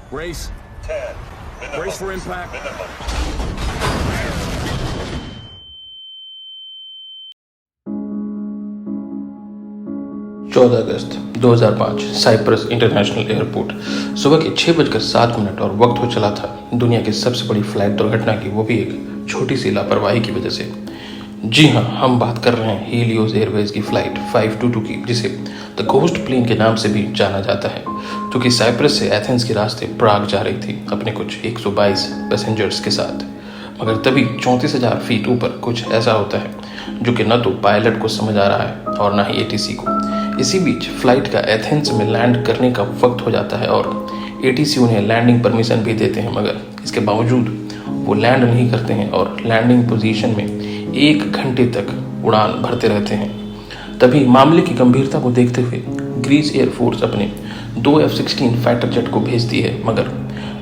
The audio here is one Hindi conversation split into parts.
Brace. 10. Brace for impact. 14 अगस्त 2005 साइप्रस इंटरनेशनल एयरपोर्ट। सुबह के 6:07 और वक्त हो चला था दुनिया की सबसे बड़ी फ्लाइट दुर्घटना की, वो भी एक छोटी सी लापरवाही की वजह से। जी हाँ, हम बात कर रहे हैं हीलियोस एयरवेज की फ़्लाइट 522 की, जिसे द घोस्ट प्लेन के नाम से भी जाना जाता है, जो कि साइप्रस से एथेंस के रास्ते प्राग जा रही थी अपने कुछ 122 पैसेंजर्स के साथ। मगर तभी 34,000 फीट ऊपर कुछ ऐसा होता है जो कि न तो पायलट को समझ आ रहा है और न ही एटीसी को। इसी बीच फ्लाइट का एथेंस में लैंड करने का वक्त हो जाता है और एटीसी उन्हें लैंडिंग परमिशन भी देते हैं, मगर इसके बावजूद वो लैंड नहीं करते हैं और लैंडिंग पोजीशन में 1 घंटे तक उड़ान भरते रहते हैं। तभी मामले की गंभीरता को देखते हुए ग्रीस एयरफोर्स अपने 2 F-16 फाइटर जेट को भेजती है, मगर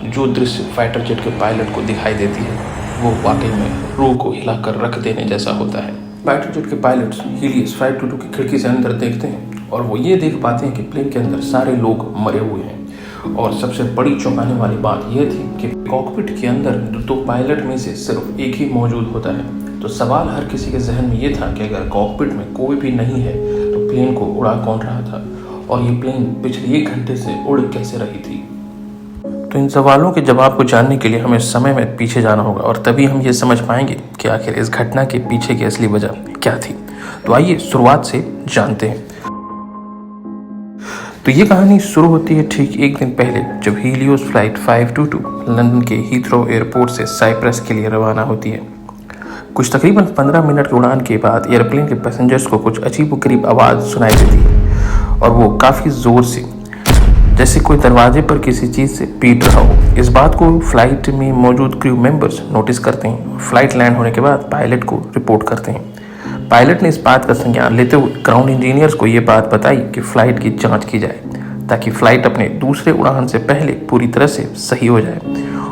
जो दृश्य फाइटर जेट के पायलट को दिखाई देती है वो वाकई में रूह को हिलाकर रख देने जैसा होता है। फाइटर जेट के पायलट्स हीलियस 522 की खिड़की से अंदर देखते हैं और वो ये देख पाते हैं कि प्लेन के अंदर सारे लोग मरे हुए हैं। और सबसे बड़ी चौंकाने वाली बात यह थी कि कॉकपिट के अंदर 2 पायलट में से सिर्फ एक ही मौजूद होता है। तो सवाल हर किसी के जहन में ये था कि अगर कॉकपिट में कोई भी नहीं है तो प्लेन को उड़ा कौन रहा था और ये प्लेन पिछले 1 घंटे से उड़ कैसे रही थी। तो इन सवालों के जवाब को जानने के लिए हमें समय में पीछे जाना होगा और तभी हम ये समझ पाएंगे कि आखिर इस घटना के पीछे की असली वजह क्या थी। तो आइए शुरुआत से जानते हैं। तो ये कहानी शुरू होती है ठीक 1 दिन पहले, जब हीलियोस फ्लाइट 522 लंदन के हीथ्रो एयरपोर्ट से साइप्रस के लिए रवाना होती है। कुछ तकरीबन 15 मिनट की उड़ान के बाद एयरप्लेन के पैसेंजर्स को कुछ अजीबोगरीब आवाज़ सुनाई देती है और वो काफ़ी ज़ोर से, जैसे कोई दरवाजे पर किसी चीज़ से पीट रहा हो। इस बात को फ्लाइट में मौजूद क्रू मेंबर्स नोटिस करते हैं। फ्लाइट लैंड होने के बाद पायलट को रिपोर्ट करते हैं। पायलट ने इस बात का संज्ञान लेते हुए ग्राउंड इंजीनियर्स को ये बात बताई कि फ़्लाइट की जांच की जाए ताकि फ़्लाइट अपने दूसरे उड़ान से पहले पूरी तरह से सही हो जाए,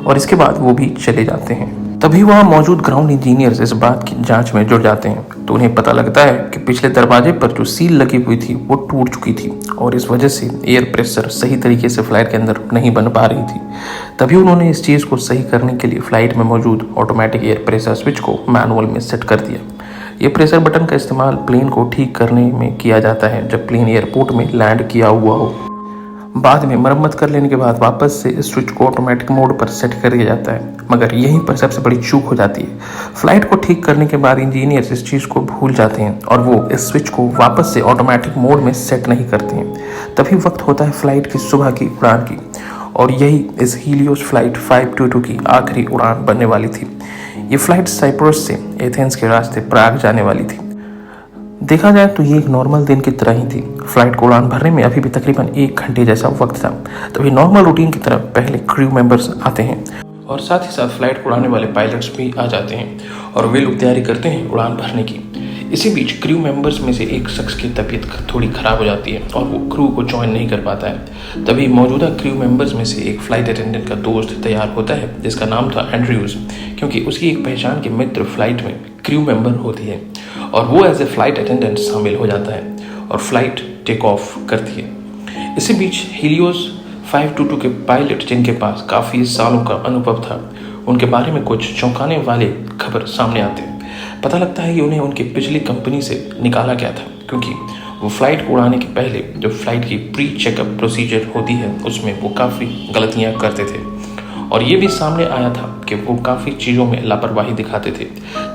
और इसके बाद वो भी चले जाते हैं। तभी वहाँ मौजूद ग्राउंड इंजीनियर्स इस बात की जांच में जुड़ जाते हैं तो उन्हें पता लगता है कि पिछले दरवाजे पर जो सील लगी हुई थी वो टूट चुकी थी और इस वजह से एयर प्रेशर सही तरीके से फ्लाइट के अंदर नहीं बन पा रही थी। तभी उन्होंने इस चीज़ को सही करने के लिए फ्लाइट में मौजूद ऑटोमेटिक एयर प्रेशर स्विच को मैनुअल में सेट कर दिया। ये प्रेशर बटन का इस्तेमाल प्लेन को ठीक करने में किया जाता है जब प्लेन एयरपोर्ट में लैंड किया हुआ हो। बाद में मरम्मत कर लेने के बाद वापस से इस स्विच को ऑटोमेटिक मोड पर सेट कर दिया जाता है, मगर यहीं पर सबसे बड़ी चूक हो जाती है। फ्लाइट को ठीक करने के बाद इंजीनियर्स इस चीज़ को भूल जाते हैं और वो इस स्विच को वापस से ऑटोमेटिक मोड में सेट नहीं करते हैं। तभी वक्त होता है फ्लाइट की सुबह की उड़ान की, और यही इस हीलियोस फ्लाइट 522 की आखिरी उड़ान बनने वाली थी। ये फ्लाइट साइप्रस से एथेंस के रास्ते प्राग जाने वाली थी। देखा जाए तो ये एक नॉर्मल दिन की तरह ही थी। फ्लाइट को उड़ान भरने में अभी भी तकरीबन 1 घंटे जैसा वक्त था। तभी नॉर्मल रूटीन की तरह पहले क्रू मेंबर्स आते हैं और साथ ही साथ फ्लाइट को उड़ाने वाले पायलट्स भी आ जाते हैं और वे लोग तैयारी करते हैं उड़ान भरने की। इसी बीच क्रू मेंबर्स में से एक शख्स की तबीयत थोड़ी ख़राब हो जाती है और वो क्रू को ज्वाइन नहीं कर पाता है। तभी मौजूदा क्रू मेंबर्स में से एक फ़्लाइट अटेंडेंट का दोस्त तैयार होता है जिसका नाम था एंड्रयूज़, क्योंकि उसकी एक पहचान के मित्र फ्लाइट में क्रू मेंबर होती है और वो एज ए फ्लाइट अटेंडेंट शामिल हो जाता है और फ्लाइट टेक ऑफ करती है। इसी बीच हीलियोस 522 के पायलट, जिनके पास काफ़ी सालों का अनुभव था, उनके बारे में कुछ चौंकाने वाले खबर सामने आते हैं। पता लगता है कि उन्हें उनकी पिछली कंपनी से निकाला गया था, क्योंकि वो फ्लाइट को उड़ाने के पहले जो फ्लाइट की प्री चेकअप प्रोसीजर होती है उसमें वो काफ़ी गलतियाँ करते थे और ये भी सामने आया था कि वो काफ़ी चीज़ों में लापरवाही दिखाते थे,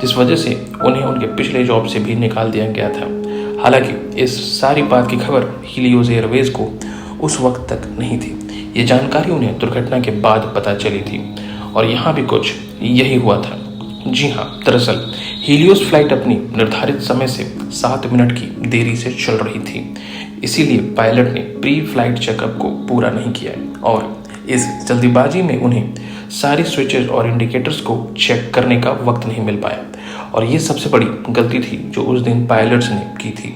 जिस वजह से उन्हें उनके पिछले जॉब से भी निकाल दिया गया था। हालांकि इस सारी बात की खबर हीलियोस एयरवेज को उस वक्त तक नहीं थी। ये जानकारी उन्हें दुर्घटना के बाद पता चली थी और यहाँ भी कुछ यही हुआ था। जी हाँ, दरअसल हीलियोस फ्लाइट अपनी निर्धारित समय से 7 मिनट की देरी से चल रही थी, इसीलिए पायलट ने प्री फ्लाइट चेकअप को पूरा नहीं किया और इस जल्दीबाजी में उन्हें सारी स्विचेस और इंडिकेटर्स को चेक करने का वक्त नहीं मिल पाया और ये सबसे बड़ी गलती थी जो उस दिन पायलट्स ने की थी।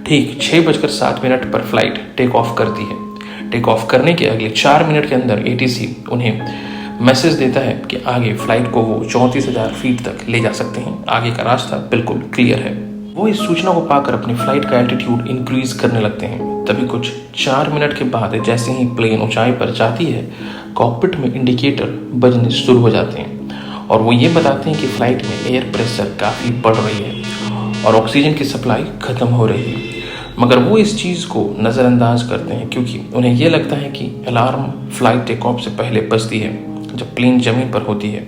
ठीक 6:07 पर फ्लाइट टेक ऑफ करती है। टेक ऑफ करने के अगले 4 मिनट के अंदर एटीसी उन्हें मैसेज देता है कि आगे फ्लाइट को वो 34,000 फीट तक ले जा सकते हैं, आगे का रास्ता बिल्कुल क्लियर है। वो इस सूचना को पाकर अपनी फ्लाइट का एल्टीट्यूड इंक्रीज करने लगते हैं। तभी कुछ 4 मिनट के बाद जैसे ही प्लेन ऊंचाई पर जाती है, कॉकपिट में इंडिकेटर बजने शुरू हो जाते हैं और वो ये बताते हैं कि फ्लाइट में एयर प्रेशर काफ़ी बढ़ रही है और ऑक्सीजन की सप्लाई ख़त्म हो रही है। मगर वो इस चीज़ को नज़रअंदाज करते हैं क्योंकि उन्हें यह लगता है कि अलार्म फ्लाइट टेक ऑफ से पहले बजती है जब प्लेन ज़मीन पर होती है।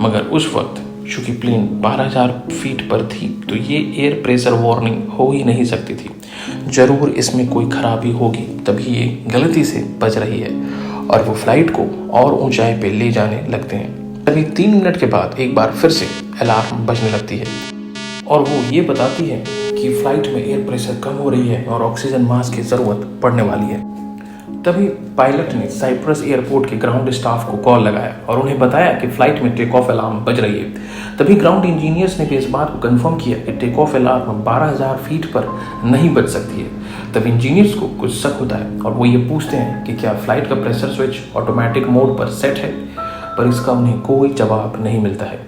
मगर उस वक्त चूँकि प्लेन 12,000 फीट पर थी तो ये एयर प्रेशर वार्निंग हो ही नहीं सकती थी। ज़रूर इसमें कोई खराबी होगी तभी ये गलती से बज रही है और वो फ्लाइट को और ऊंचाई पे ले जाने लगते हैं। तभी 3 मिनट के बाद एक बार फिर से अलार्म बजने लगती है और वो ये बताती है कि फ्लाइट में एयर प्रेशर कम हो रही है और ऑक्सीजन मास्क की ज़रूरत पड़ने वाली है। तभी पायलट ने साइप्रस एयरपोर्ट के ग्राउंड स्टाफ को कॉल लगाया और उन्हें बताया कि फ्लाइट में टेक ऑफ अलार्म बज रही है। तभी ग्राउंड इंजीनियर्स ने भी इस बात को कंफर्म किया कि टेक ऑफ अलार्म 12,000 फीट पर नहीं बज सकती है। तब इंजीनियर्स को कुछ शक होता है और वो ये पूछते हैं कि क्या फ्लाइट का प्रेशर स्विच ऑटोमेटिक मोड पर सेट है, पर इसका उन्हें कोई जवाब नहीं मिलता है।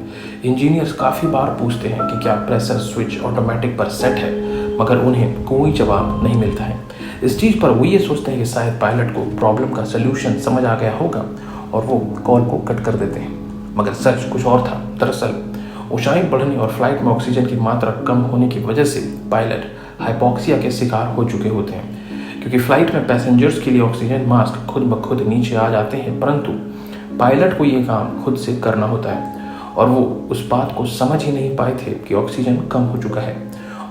इंजीनियर्स काफ़ी बार पूछते हैं कि क्या प्रेशर स्विच ऑटोमेटिक पर सेट है, मगर उन्हें कोई जवाब नहीं मिलता है। इस चीज़ पर वो ये सोचते हैं कि शायद पायलट को प्रॉब्लम का सलूशन समझ आ गया होगा और वो कॉल को कट कर देते हैं। मगर सच कुछ और था। दरअसल ऊंचाई बढ़ने और फ्लाइट में ऑक्सीजन की मात्रा कम होने की वजह से पायलट हाइपोक्सिया के शिकार हो चुके होते हैं। क्योंकि फ्लाइट में पैसेंजर्स के लिए ऑक्सीजन मास्क खुद ब खुद नीचे आ जाते हैं, परंतु पायलट को ये काम खुद से करना होता है और वो उस बात को समझ ही नहीं पाए थे कि ऑक्सीजन कम हो चुका है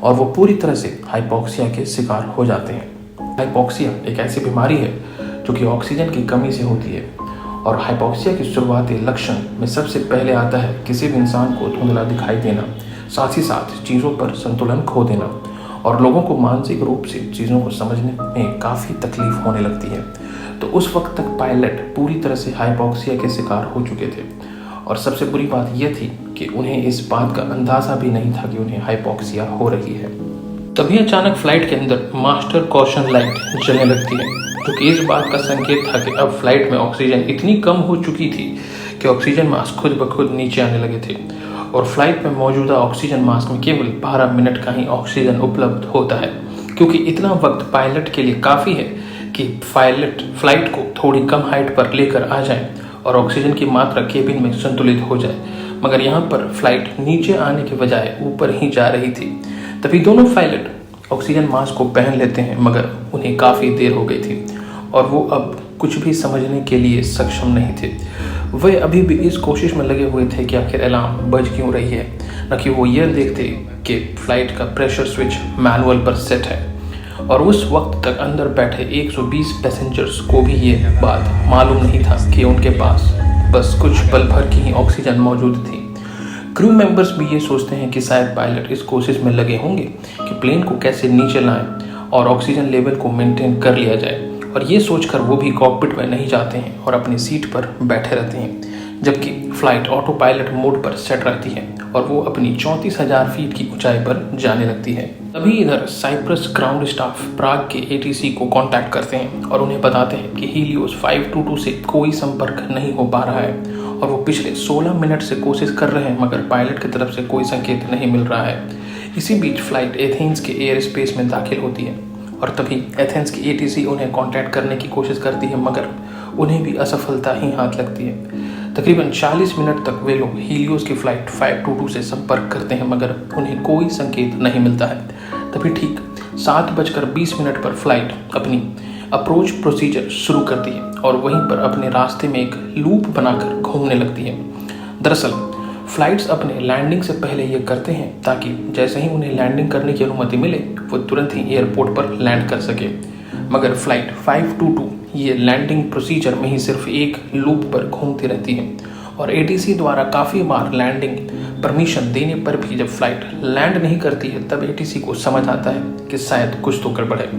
और वो पूरी तरह से हाइपोक्सिया के शिकार हो जाते हैं। हाइपोक्सिया एक ऐसी बीमारी है जो कि ऑक्सीजन की कमी से होती है और हाइपोक्सिया की शुरुआती लक्षण में सबसे पहले आता है किसी भी इंसान को धुंधला दिखाई देना, साथ ही साथ चीज़ों पर संतुलन खो देना और लोगों को मानसिक रूप से चीज़ों को समझने में काफ़ी तकलीफ होने लगती है। तो उस वक्त तक पायलट पूरी तरह से हाइपोक्सिया के शिकार हो चुके थे और सबसे बुरी बात यह थी कि उन्हें इस बात का अंदाज़ा भी नहीं था कि उन्हें हाइपोक्सिया हो रही है। तभी अचानक फ्लाइट के अंदर मास्टर कॉशन लाइट जलने लगती है, जो कि इस बात का संकेत था कि अब फ्लाइट में ऑक्सीजन इतनी कम हो चुकी थी कि ऑक्सीजन मास्क खुद ब खुद नीचे आने लगे थे और फ्लाइट में मौजूदा ऑक्सीजन मास्क में केवल 12 मिनट का ही ऑक्सीजन उपलब्ध होता है। क्योंकि इतना वक्त पायलट के लिए काफ़ी है कि फ्लाइट को थोड़ी कम हाइट पर लेकर आ जाए और ऑक्सीजन की मात्रा केबिन में संतुलित हो जाए, मगर यहाँ पर फ्लाइट नीचे आने के बजाय ऊपर ही जा रही थी। तभी दोनों पायलट ऑक्सीजन मास्क को पहन लेते हैं, मगर उन्हें काफ़ी देर हो गई थी और वो अब कुछ भी समझने के लिए सक्षम नहीं थे। वे अभी भी इस कोशिश में लगे हुए थे कि आखिर अलार्म बज क्यों रही है, न कि वो यह देखते कि फ्लाइट का प्रेशर स्विच मैनुअल पर सेट है। और उस वक्त तक अंदर बैठे 120 पैसेंजर्स को भी ये बात मालूम नहीं था कि उनके पास बस कुछ पल भर की ही ऑक्सीजन मौजूद थी। क्रू मेंबर्स भी ये सोचते हैं कि शायद पायलट इस कोशिश में लगे होंगे कि प्लेन को कैसे नीचे लाएं और ऑक्सीजन लेवल को मेंटेन कर लिया जाए, और ये सोचकर वो भी कॉकपिट में नहीं जाते हैं और अपनी सीट पर बैठे रहते हैं, जबकि फ्लाइट ऑटो पायलट मोड पर सेट रहती है और वो अपनी 34,000 फीट की ऊंचाई पर जाने लगती है। तभी इधर साइप्रस ग्राउंड स्टाफ प्राग के एटीसी को कांटेक्ट करते हैं और उन्हें बताते हैं कि हीलियोस 522 से कोई संपर्क नहीं हो पा रहा है और वो पिछले 16 मिनट से कोशिश कर रहे हैं, मगर पायलट की तरफ से कोई संकेत नहीं मिल रहा है। इसी बीच फ्लाइट एथेंस के एयर स्पेस में दाखिल होती है और तभी एथेंस की एटीसी उन्हें कांटेक्ट करने की कोशिश करती है, मगर उन्हें भी असफलता ही हाथ लगती है। तकरीबन 40 मिनट तक वे लोग हीलियोस की फ्लाइट 522 से संपर्क करते हैं, मगर उन्हें कोई संकेत नहीं मिलता है। तभी ठीक 7:20 पर फ्लाइट अपनी अप्रोच प्रोसीजर शुरू करती है और वहीं पर अपने रास्ते में एक लूप बनाकर घूमने लगती है। दरअसल फ्लाइट्स अपने लैंडिंग से पहले ये करते हैं ताकि जैसे ही उन्हें लैंडिंग करने की अनुमति मिले वो तुरंत ही एयरपोर्ट पर लैंड कर सके, मगर फ्लाइट 522 ये लैंडिंग प्रोसीजर में ही सिर्फ एक लूप पर घूमती रहती है और एटीसी द्वारा काफ़ी बार लैंडिंग परमिशन देने पर भी जब फ्लाइट लैंड नहीं करती है तब एटीसी को समझ आता है कि शायद कुछ तो गड़बड़ है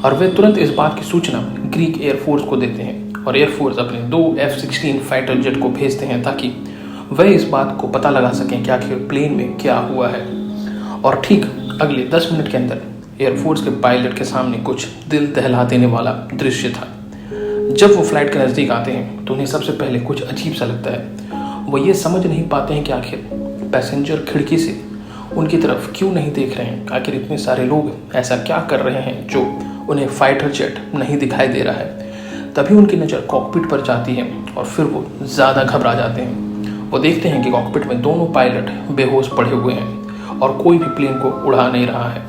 और वे तुरंत इस बात की सूचना ग्रीक एयरफोर्स को देते हैं और एयरफोर्स अपने 2 F-16 फाइटर जेट को भेजते हैं ताकि वह इस बात को पता लगा सकें कि आखिर प्लेन में क्या हुआ है। और ठीक अगले 10 मिनट के अंदर एयरफोर्स के पायलट के सामने कुछ दिल दहला देने वाला दृश्य था। जब वो फ्लाइट के नज़दीक आते हैं तो उन्हें सबसे पहले कुछ अजीब सा लगता है। वो ये समझ नहीं पाते हैं कि आखिर पैसेंजर खिड़की से उनकी तरफ क्यों नहीं देख रहे हैं? आखिर इतने सारे लोग ऐसा क्या कर रहे हैं जो उन्हें फाइटर जेट नहीं दिखाई दे रहा है? तभी उनकी नज़र कॉकपिट पर जाती है और फिर वो ज़्यादा घबरा जाते हैं। वो देखते हैं कि कॉकपिट में दोनों पायलट बेहोश पड़े हुए हैं और कोई भी प्लेन को उड़ा नहीं रहा है।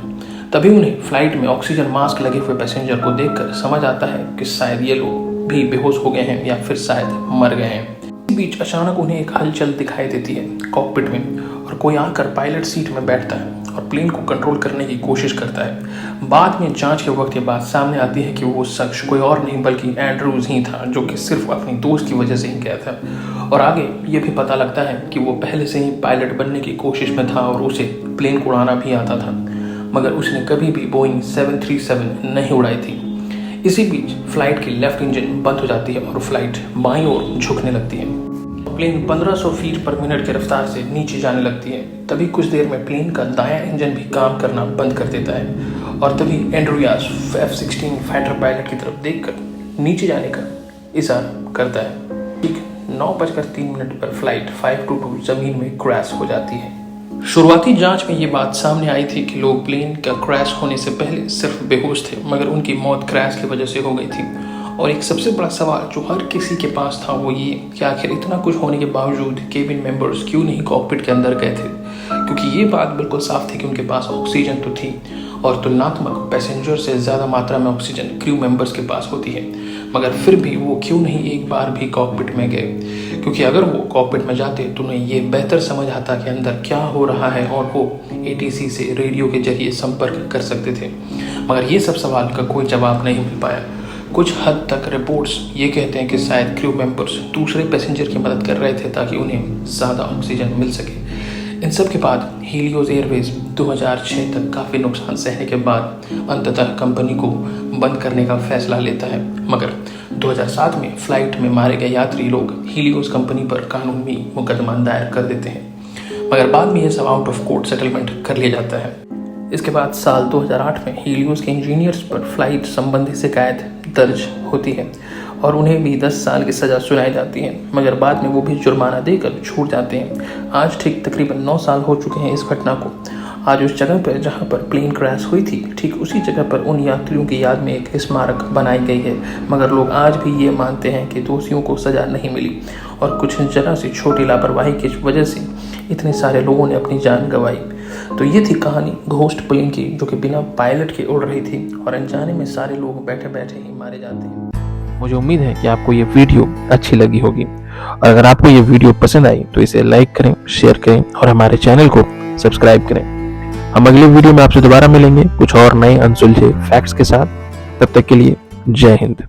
तभी उन्हें फ्लाइट में ऑक्सीजन मास्क लगे हुए पैसेंजर को देखकर समझ आता है कि शायद ये लोग भी बेहोश हो गए हैं या फिर शायद मर गए हैं। इस बीच अचानक उन्हें एक हलचल दिखाई देती है कॉकपिट में और कोई आकर पायलट सीट में बैठता है और प्लेन को कंट्रोल करने की कोशिश करता है। बाद में जांच के वक्त ये बात सामने आती है कि वो शख्स कोई और नहीं बल्कि एंड्रूज ही था, जो कि सिर्फ अपनी दोस्त की वजह से ही गया था। और आगे ये भी पता लगता है कि वो पहले से ही पायलट बनने की कोशिश में था और उसे प्लेन को उड़ाना भी आता था, मगर उसने कभी भी बोइंग 737 नहीं उड़ाई थी। इसी बीच फ्लाइट की लेफ्ट इंजन बंद हो जाती है और फ्लाइट बाईं ओर झुकने लगती है। प्लेन 1500 फीट पर मिनट की रफ्तार से नीचे जाने लगती है। तभी कुछ देर में प्लेन का दायां इंजन भी काम करना बंद कर देता है और तभी एंड्रियास F-16 फाइटर पायलट की तरफ देखकर नीचे जाने का इशारा करता है। ठीक 9:03 पर फ्लाइट 522 जमीन में क्रैश हो जाती है। शुरुआती जांच में ये बात सामने आई थी कि लोग प्लेन का क्रैश होने से पहले सिर्फ बेहोश थे, मगर उनकी मौत क्रैश की वजह से हो गई थी। और एक सबसे बड़ा सवाल जो हर किसी के पास था वो ये कि आखिर इतना कुछ होने के बावजूद केबिन मेंबर्स क्यों नहीं कॉकपिट के अंदर गए थे, क्योंकि ये बात बिल्कुल साफ थी कि उनके पास ऑक्सीजन तो थी और तुलनात्मक पैसेंजर से ज़्यादा मात्रा में ऑक्सीजन क्रू मेंबर्स के पास होती है, मगर फिर भी वो क्यों नहीं एक बार भी कॉकपिट में गए? क्योंकि अगर वो कॉकपिट में जाते तो उन्हें ये बेहतर समझ आता कि अंदर क्या हो रहा है और वो ATC से रेडियो के जरिए संपर्क कर सकते थे। मगर ये सब सवाल का कोई जवाब नहीं मिल पाया। कुछ हद तक रिपोर्ट्स ये कहते हैं कि शायद क्रू मेंबर्स दूसरे पैसेंजर की मदद कर रहे थे ताकि उन्हें ज़्यादा ऑक्सीजन मिल सके। इन सब के बाद हीलियोस एयरवेज 2006 तक काफ़ी नुकसान सहने के बाद अंततः कंपनी को बंद करने का फैसला लेता है, मगर 2007 में फ्लाइट में मारे गए यात्री लोग हीलियोस कंपनी पर कानूनी मुकदमा दायर कर देते हैं, मगर बाद में यह सब आउट ऑफ कोर्ट सेटलमेंट कर लिया जाता है। इसके बाद साल 2008 में हीलियोस के इंजीनियर्स पर फ्लाइट संबंधी शिकायत दर्ज होती है और उन्हें भी 10 साल की सज़ा सुनाई जाती है, मगर बाद में वो भी जुर्माना देकर छूट जाते हैं। आज ठीक तकरीबन 9 साल हो चुके हैं इस घटना को। आज उस जगह पर जहां पर प्लेन क्रैश हुई थी, ठीक उसी जगह पर उन यात्रियों की याद में एक स्मारक बनाई गई है, मगर लोग आज भी ये मानते हैं कि दोषियों को सज़ा नहीं मिली और कुछ जरा सी छोटी लापरवाही की वजह से इतने सारे लोगों ने अपनी जान गंवाई। तो ये थी कहानी घोस्ट प्लेन की, जो कि बिना पायलट के उड़ रही थी और अनजाने में सारे लोग बैठे बैठे ही मारे जाते हैं। मुझे उम्मीद है कि आपको ये वीडियो अच्छी लगी होगी और अगर आपको ये वीडियो पसंद आई तो इसे लाइक करें, शेयर करें और हमारे चैनल को सब्सक्राइब करें। हम अगले वीडियो में आपसे दोबारा मिलेंगे कुछ और नए अनसुलझे फैक्ट्स के साथ। तब तक के लिए जय हिंद।